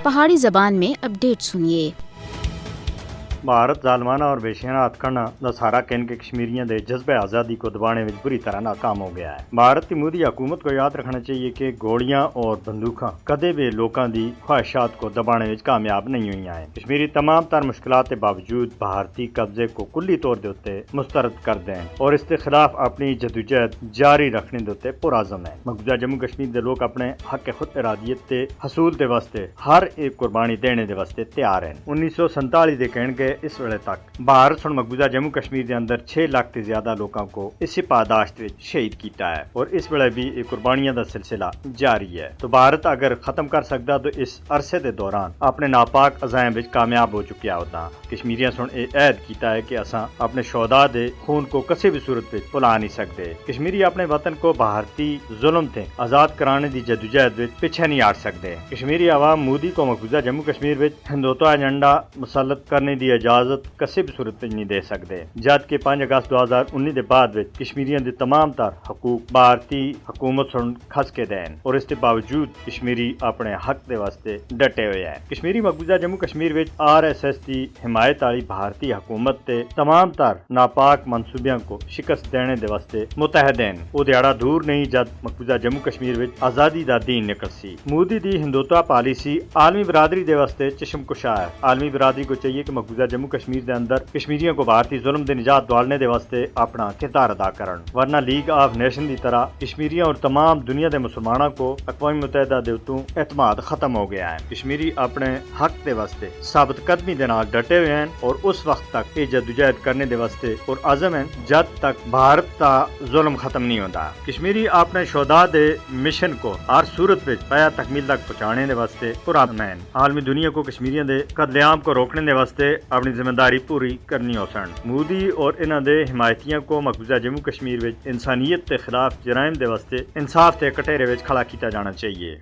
पहाड़ी जबान में अपडेट सुनिए। भारत ਜ਼ਾਲਮਾਨਾ और बेशियाना हथकंडा ਦਾ ਸਾਰਾ ਕਹਿਣ ਕੇ कश्मीरियों के जज्बे आज़ादी को दबाने में बुरी तरह नाकाम हो गया है। भारत की मोदी हुकूमत को याद रखना चाहिए कि गोलियां और बंदूकां कदे भी लोगों की ख्वाहिशात को दबाने में कामयाब नहीं हुई हैं। कश्मीरी तमाम तर मुश्किलात के बावजूद भारतीय कब्जे को कुल्ली तौर के उत्ते मुस्तरद कर दें और इसके खिलाफ अपनी जदोजहद जारी रखने के उत्ते पुरआज़म है। मकबूजा जम्मू कश्मीर के लोग अपने हक खुद इरादियत के हसूल के वास्ते हर एक कुर्बानी देने के वास्ते तैयार हैं। 1947 के कहण के इस वेले तक भारत सुन मकबूजा जम्मू कश्मीर के अंदर 6 लाख से ज्यादा लोगों को इसी पादाश्त में शहीद किया है और इस वेले भी कुर्बानियों का सिलसिला जारी है। तो भारत अगर खत्म कर सकता तो इस अरसे के दौरान अपने नापाक अज़ाइम में कामयाब हो चुका होता। कश्मीरियों सुन ऐद किया है कि असा अपने शोहदा दे खून को किसी भी सूरत में भुला नहीं सकते। कश्मीरी अपने वतन को भारतीय जुल्म से आजाद कराने की जदोजहद में पीछे नहीं हट सकते। कश्मीरी आवाम मोदी को मकबूजा जम्मू कश्मीर में हिंदुत्व एजेंडा मुसलत करने की इजाजत किसी भी सूरत नहीं दे सकते। जद कि 5 अगस्त 2019 के बाद कश्मीरियों के तमाम तर हकूक भारतीय हुकूमत सुन खस के देन और इसके बावजूद कश्मीरी अपने हक के वास्ते डटे हुए हैं। कश्मीरी मकबूजा जम्मू कश्मीर में RSS की हिमायत वाली भारतीय हुकूमत के तमाम तर नापाक मनसूबियों को शिकस्त देने के वास्ते मुतहद हैं। वो दिहाड़ा दूर नहीं जब मकबूजा जम्मू कश्मीर में आजादी का दीन निकल सी। मोदी की हिंदुत्व पॉलिसी आलमी बरादरी के वास्ते चश्मकुशा है। आलमी बरादरी को चाहिए कि मकबूजा जम्मू कश्मीर के अंदर कश्मीरियों को भारतीय जुल्म से निजात दिलाने के वास्ते अपना किरदार अदा करन, वरना लीग ऑफ नेशन की तरह कश्मीरियों और तमाम दुनिया के मुसलमानों को अक़वाम मुत्तहिदा दे उत्तों एतमाद खत्म हो गया है। कश्मीरी अपने हक के वास्ते साबित कदमी के नाल डटे हुए हैं और उस वक्त तक ये जदोजहद करने के वास्ते और आज़म हैं जब तक भारत का जुल्म खत्म नहीं होता। कश्मीरी अपने शोहदा दे मिशन को हर सूरत में पाया तकमील तक पहुँचाने के वास्ते पुरआज़म हैं। आलमी दुनिया को कश्मीरियों के कत्लेआम को रोकने के वास्ते अपनी जिम्मेदारी पूरी करनी हो सन। मोदी और इन्हां दे हिमायतियों को मकबूजा जम्मू कश्मीर में इंसानियत के खिलाफ जराइम के वास्ते इंसाफ के कटेरे में खड़ा किया जाना चाहिए।